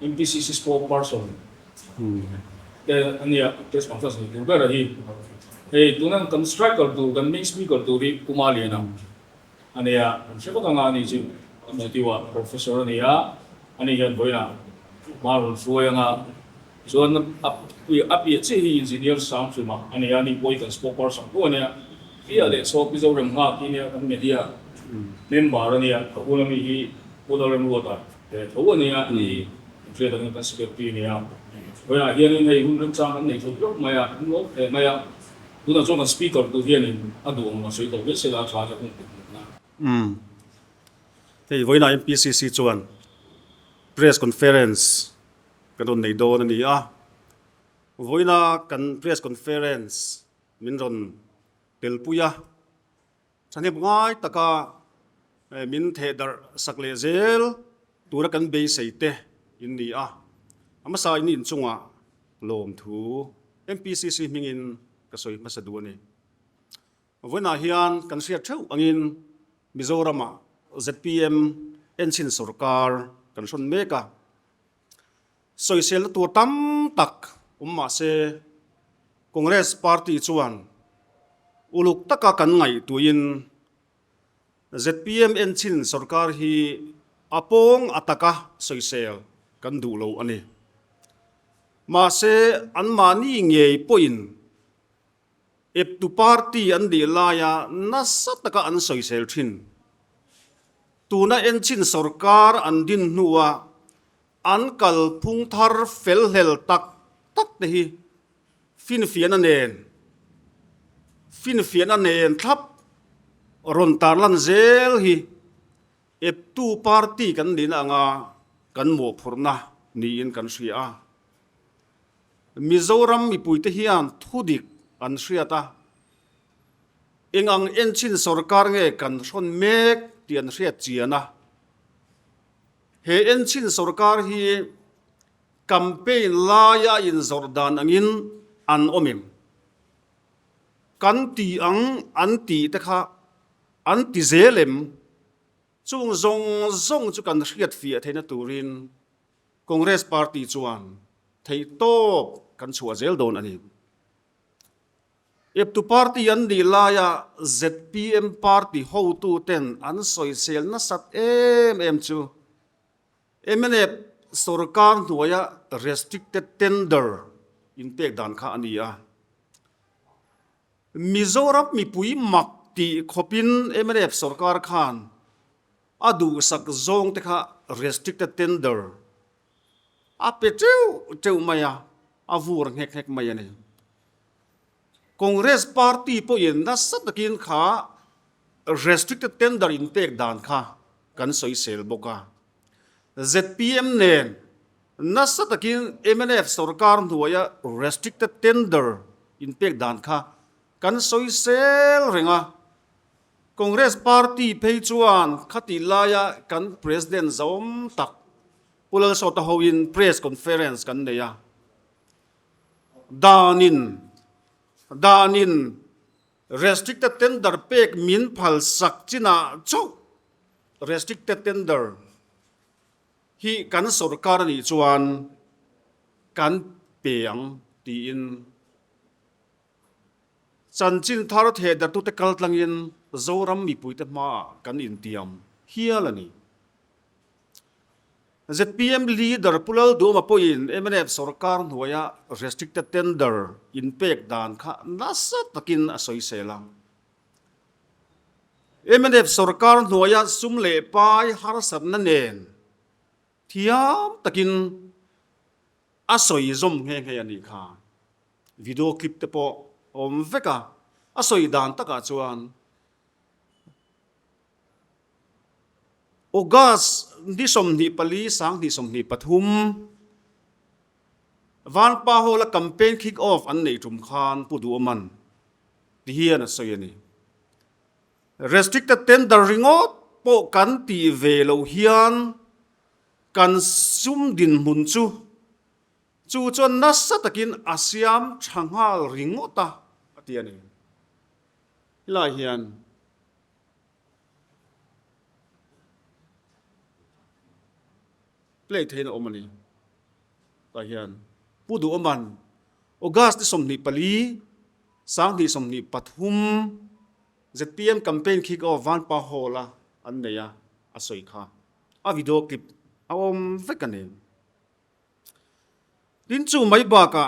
MPCC spokesperson. Ania press conference ni tu dah hi. Tu nang kan striker tu kan main speaker tu di kumali na. Ania siapa kan ani si tiwa profesor ni ya. Ani yan boy na. Malu suai nga. So up ye si engineer sound cuma. Ania ni boy kan spokesperson. Tu ania dia le so piso rem nga kini kan media. Member ni ya. Aku lagi hi udah rem luar. Tu ania ni. Saya dengan kan seperti ni ya. Vậy là hiện nay cũng đang sang này chụp lúc mà cũng lúc thì mà cũng là trong cái speaker tu hiện nay đủ mà sử dụng biết sẽ là sao cho cũng được. Thì với lại MPCC chuan press conference cái đồn này đồ này à với là cần press conference mình rồi tel puya cho nên ngay tất cả mình thấy dar sắc lệ zel tu ra cần base sai te in đi à mà sai in chung à lom thu MPCC mình in cái soi mà sẽ đua này với na hian kan sia theu angin Mizoram ZPM enchin sarkar kan son meka Sawisel tu tam tak umma se Congress party chuan uluk taka kan ngai tuin ZPM enchin sarkar hi Pawng Ataka Sawisel kan du lo ani ma se an mahni ngei poin ep tu party an di laya nasataka an Sawisel thin tuna enchin sarkar an din nuwa an kalphung thar fel hel tak te hi fin fian anen thap ron tar lan zel hi ep tu party kan din anga kan mo phurna ni in kan ria Mizoram mi puite hian thudik an hriata engang enchin sarkar nge kan ron mek tian hriat chiana he enchin sarkar hi campaign laya in Jordan angin an omim kan ti ang an ti te kha an ti zelem chung zong chu kan hriat fi theina turin Congress party chuan thei top kan chua zel don ani if tu party an di laya ZPM party ho tu ten an Sawisel na sat em chu MNF sarkar nuaya restricted tender in pek dan kha ania Mizoram mi pui mak ti khopin MNF sarkar khan adu sak zong te kha restricted tender a pe cheu maya avur hek maya ne Congress party po in na satakin kha restricted tender in pek dan kha kan Sawisel boka ZPM nen na satakin MNF sarkar nuaya restricted tender in pek dan kha kan Sawisel renga Congress party phei chuan khati laya kan president zom tak pulal so ta ho in press conference kan neya danin restricted tender pek min phal sak china chau restricted tender hi kan sarkar ni chuan kan peang tiin chanchin thar the da tu te kaltlangin zoram mi puite ma kan intiam hialani ZPM leader pulal do ma poin MNF sarkar nuaya restricted tender in pek dan kha nasa takin Sawiselang MNF sarkar nuaya sumle pai harsat na nen thiam takin asoi zom nge ani kha video clip te po om veka asoi dan taka chuan August di som ni pali sang di som ni pathum van pa hola campaign kick off an nei tum khan pudu man ti hian asoi restricted tender ringot po kan ti ve lo hian kan sum din mun chu chon nasa takin asiam thanghal ringota atiani la hian play thein omani ta hian pudu aman August ni somni pali sang ni somni pathum ZPM campaign kick off van pa hola an neya asoi kha a video clip awom vekane din chu mai ba ka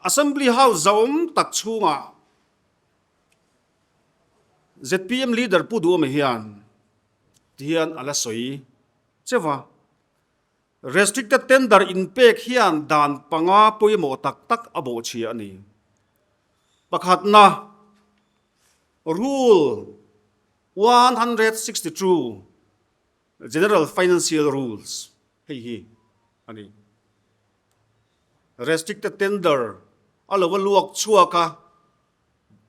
assembly house zawm tak chunga ZPM leader pudu ma hian ala soi chewa restricted tender in pek hian dan panga poimo tak abo chi ani pakhat na rule 162 general financial rules hi ani restricted tender alowa luak chuaka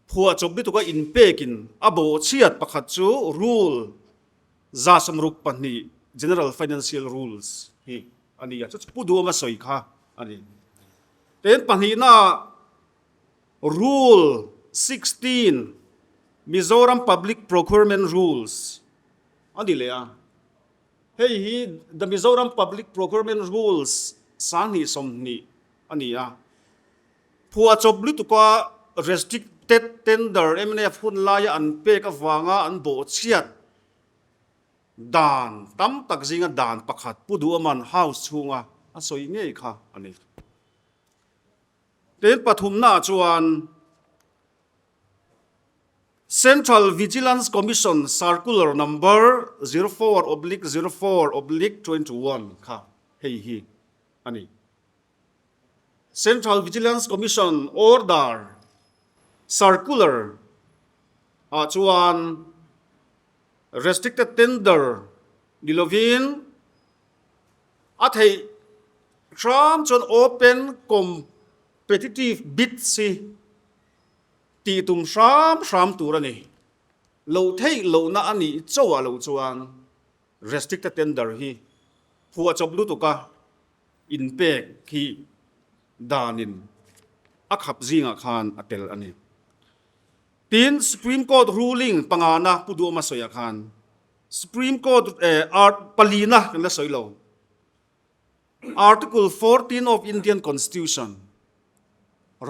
phua chobni to ka in pekin abo chiat pakhat chu rule za samruk pani general financial rules hi ani ya chu pudu ma soi kha ani ten pani na rule 16 Mizoram public procurement rules ani le a hey hi the Mizoram public procurement rules sang ni som ni ani a phua chobli to ka restricted tender MNF hun laya an pe ka wanga an bo chiat dan tam tak zinga dan pakhat pudu aman house chunga asoi nge kha ani ten pathum na chuan Central Vigilance Commission circular number 04/04/21 kha hei hi ani Central Vigilance Commission order circular chuan restricted tender dilovin athei tram chon open competitive bid si ti tum sham turani lo thei lo na ani chowa lo chuan restricted tender hi phua choblu to ka in pek hi danin akhap zinga khan atel ani tin Supreme Court ruling pangana pudu ma soya khan Supreme Court art palina kan la soilo Article 14 of Indian Constitution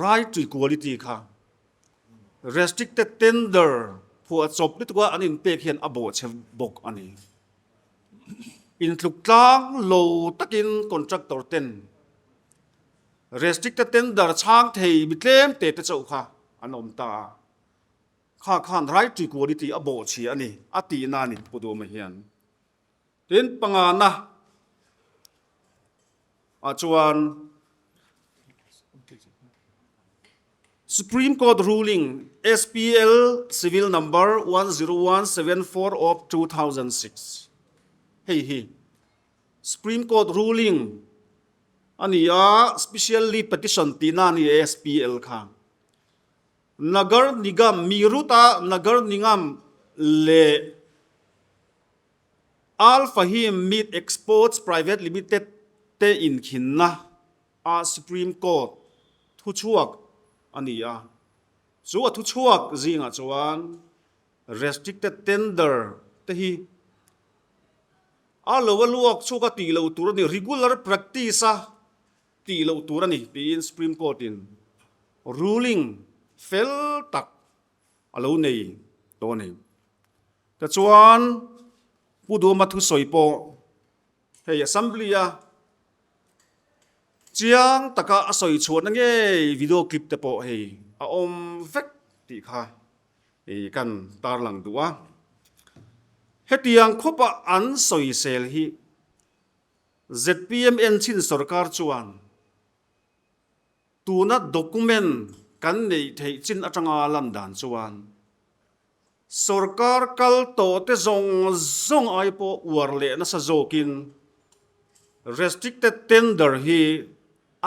right to equality kha restricted tender phua chop ni to anin pek hian abo che bok ani in tluk tlang lo takin contractor ten restricted tender chang thei bitlem te te chau kha anom ta kha khan right to equality abo chi ani ati na ni pudu ma hian ten pangana chuan Supreme Court ruling SPL civil number 10174 of 2006 hey Supreme Court ruling ania specially petition tinani SPL kha Nagar Nigam Miruta Nagar Nigam le Al Fahim Meat Exports Private Limited te in khinna a Supreme Court thu chuak ania chu thu chuak zinga chuan restricted tender te hi a lowa luak chuka ti lo turani regular practice a ti lo turani in Supreme Court in ruling fel tak alo nei to nei ta chuan pudu ma thu soipo hei assembly a chiang taka asoi chuan nge video clip te po hei a om vek ti kha ei kan tar lang duwa hetiang khopa an Sawisel hi ZPMN chin sarkar chuan tuna document kan nei thei chin atanga lam dan chuan sarkar kal to te zong ai po warle na sa zokin restricted tender hi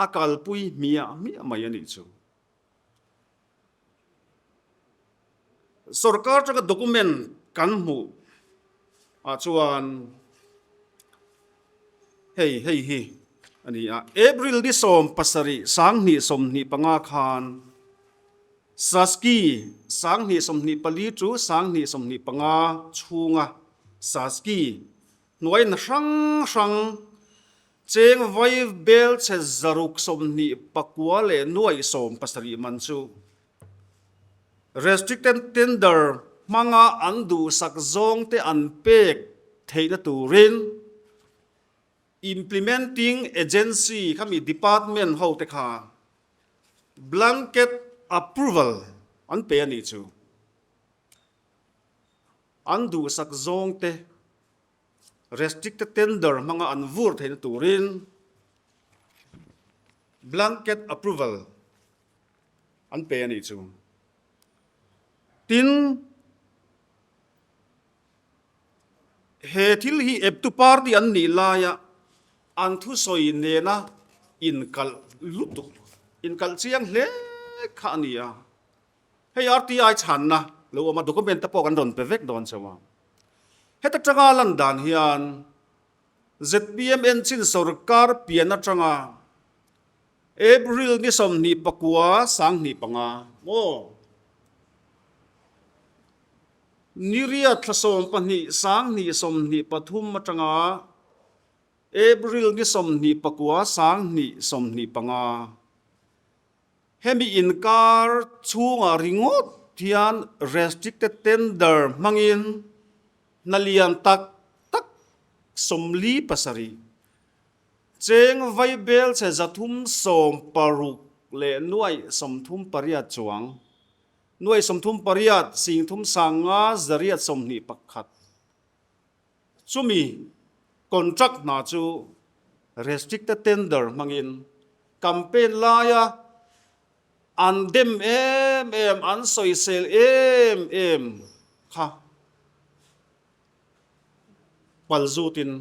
akal pui mia mai ani chu sarkar cha document kan mu chuan hei ani April di som pasari sang ni som ni panga khan saski sang ni som ni pali chu sang ni som ni panga chunga saski noi na sang cheng vai bel che zaruk som ni pakwa le nuai som pasari man chu restricted tender manga andu sak zong te an pek theina turin implementing agency kami department ho te kha blanket approval an pe ani chu andu sak zong te restricted tender manga an vur theina turin blanket approval an pe ani chu tin he thil hi ep tu party an ni laya an thu soi ne na in kal lutu in kal chiang hle kha ania hei RTI chan na lo ma document ta pok an ron pe vek don chawa heta tanga lan dan hian ZPMN chin sarkar piana tanga April ni som ni pakua sang ni panga mo niria thlasom pani sang ni som ni pathum matanga April ni som ni pakua sang ni som ni panga hemi inkar chunga ringot thian restricted tender mangin nalian tak somli pasari cheng vai bel che zathum som paruk le nuai somthum pariat chuang nuai somthum pariat singthum sanga zariat somni pakhat chumi contract na chu restricted tender mangin campaign laya an dem em an Sawisel em kha palzutin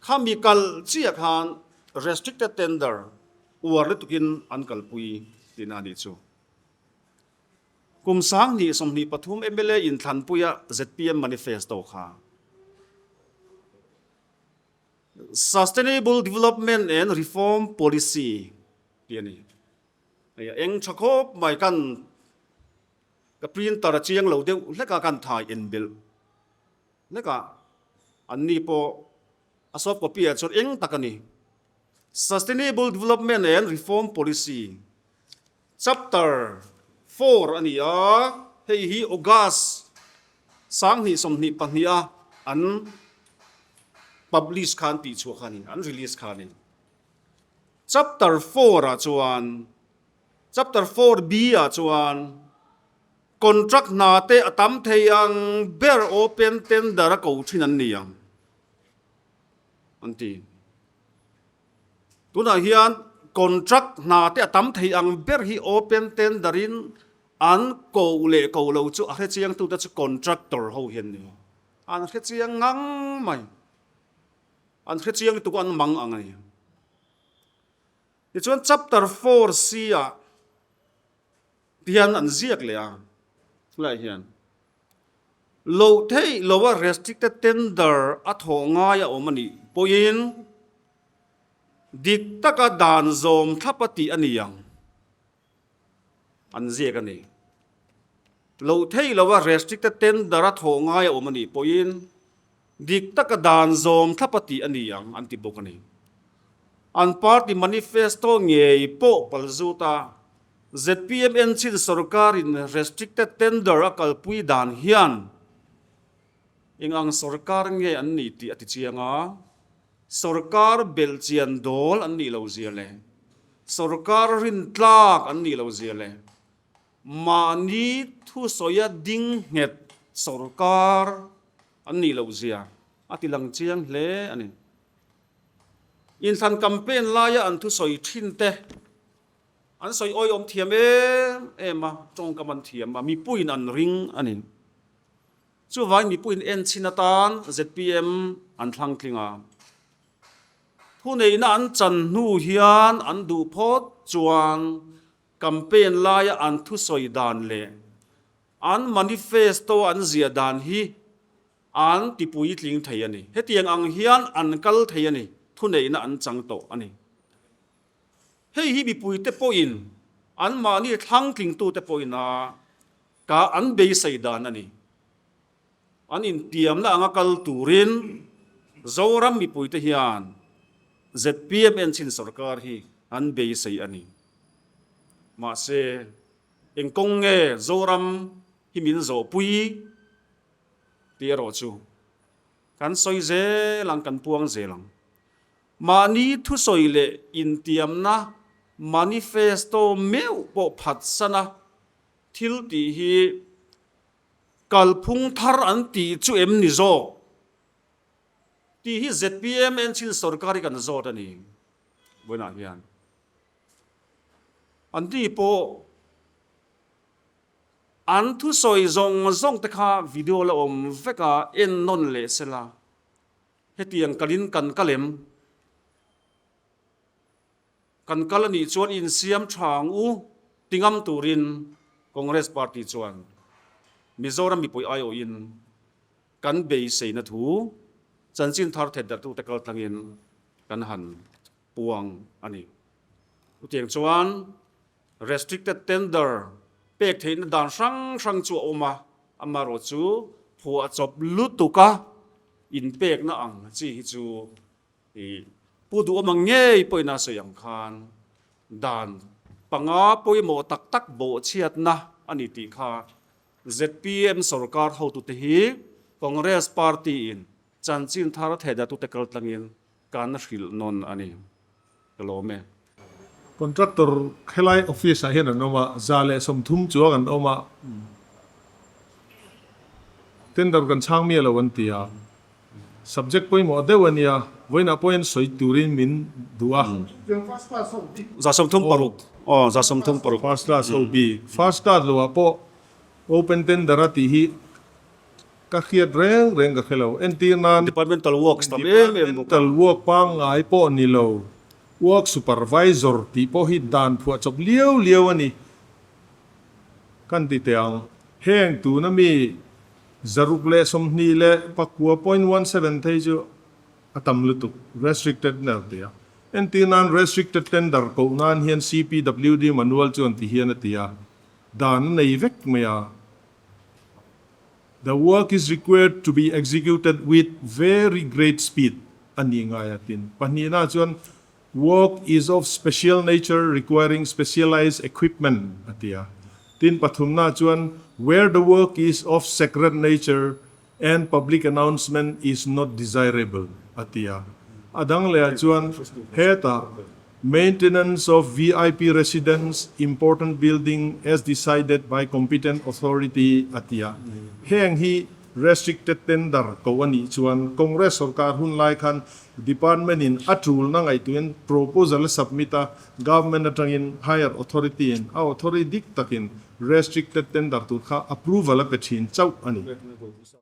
chemical chia khan restricted tender war le tukin an kalpui tinani chu kum sang ni som ni pathum MLA in than puya ZPM manifesto kha sustainable development and reform policy tiani eng chakop mai kan ka printer chiang lo deu leka kan thai in bill leka anni po asop copy a chot eng takani sustainable development and reform policy chapter 4 ania hei hi August sang ni som ni pahnia an publish khan pi chu khani an release khani chapter 4 a chuan chapter 4b a chuan contract na te atam thei ang ber open tender ko thin an niang anti tuna hian contract na te atam thei ang ber hi open tenderin an ko lo chu a chiang tu ta chu contractor ho hian ni an chiang ngang mai an chiang tu an mang angai ni chuan chapter 4c a pian an ziak le a lai hian lo thei lower restricted tender a thonga ya omani poin dik taka dan zom thapati aniang an ziak ani lo thei lower restricted tender a thonga ya omani poin dik taka dan zom thapati aniang an ti bokani an party manifesto ngei po palzuta ZPMN chin sarkar in restricted tender a kalpui dan hian ingang sarkar nge an ni ti ati chianga sarkar belchian dol an ni lo ziale sarkar rin tlak an ni lo ziale mahni thusoya ding het sarkar an ni lo zia ati lang chiang hle ani in than campaign laya an thusoi thin te an soi oi om thiam em ma chong kaman thiam ma mi puin an ring ani chu vai mi puin en chinatan ZPM an thlang tlinga thu nei na an chan nu hian an du phot chuan campaign laya an thu soi dan le an manifesto an zia dan hi an tipui tling thei ani hetiang ang hian an kal thei ani thu nei na an chang to ani hei hi bi pui te po in an ma ni thlang tling tu te po ina ka an be sai dan ani an intiamna anga kal turin zoram mi pui te hian ZPMN chin sarkar hi an be sei ani ma se engkong nge zoram hi min zo pui tiro chu kan soi ze lang kan puang ze lang mahni thusoi le intiamna manifesto meu po phatsana thil ti hi kalphung thar an ti chu em ni zo ti hi ZPMN chin sarkari kan zo ta ni boina hian an ti po an thu soi zong te kha video la om veka en non le sela hetiang kalin kan kalem kan kalani chuan in siam thang u tingam turin Congress party chuan Mizoram mi poi ayo in kan be sei na thu chanchin thar thet da tu tekal tangin kan han puang ani utiang chuan restricted tender pek thein dan sang chu oma amaro chu phu a chop lutuka in pek na ang chi hi chu i pudu amang nge poina so yang khan dan panga poi mo tak bo chiat na ani ti kha ZPM sarkar how to te hi Congress party in chanchin thar theda tu tekal tlangin kan ril non ani kalome contractor khelai office a hian an oma zale som thum chuang an oma tender kan chang mi lo an tia subject poi mo dewania voina point soi turin min dua za som thum paruk za som thum paruk first class OB first class lo po open tender ati hi ka khiat reng ka khelo entinan departmental works tam departmental work pang ai po ni lo work supervisor ti po hi dan phu chop liu ani kan ti teang heng tu na mi zaruk le som ni le pakua 0.17 thei ju atam lutu restricted na tia entinan restricted tender ko nan hian CPWD manual chon ti hian atia dan nei vek mea the work is required to be executed with very great speed ani ngayatin panina chon work is of special nature requiring specialized equipment atia tin pathumna chuan where the work is of sacred nature and public announcement is not desirable atia adang le chuan heta maintenance of VIP residence important building as decided by competent authority atia heng hi restricted tender ko ani chuan Congress sarkar hun lai khan department in atul na ngai tuen proposal submita government atangin higher authority in authority dik takin restricted tender tu kha approval a pethin chau ani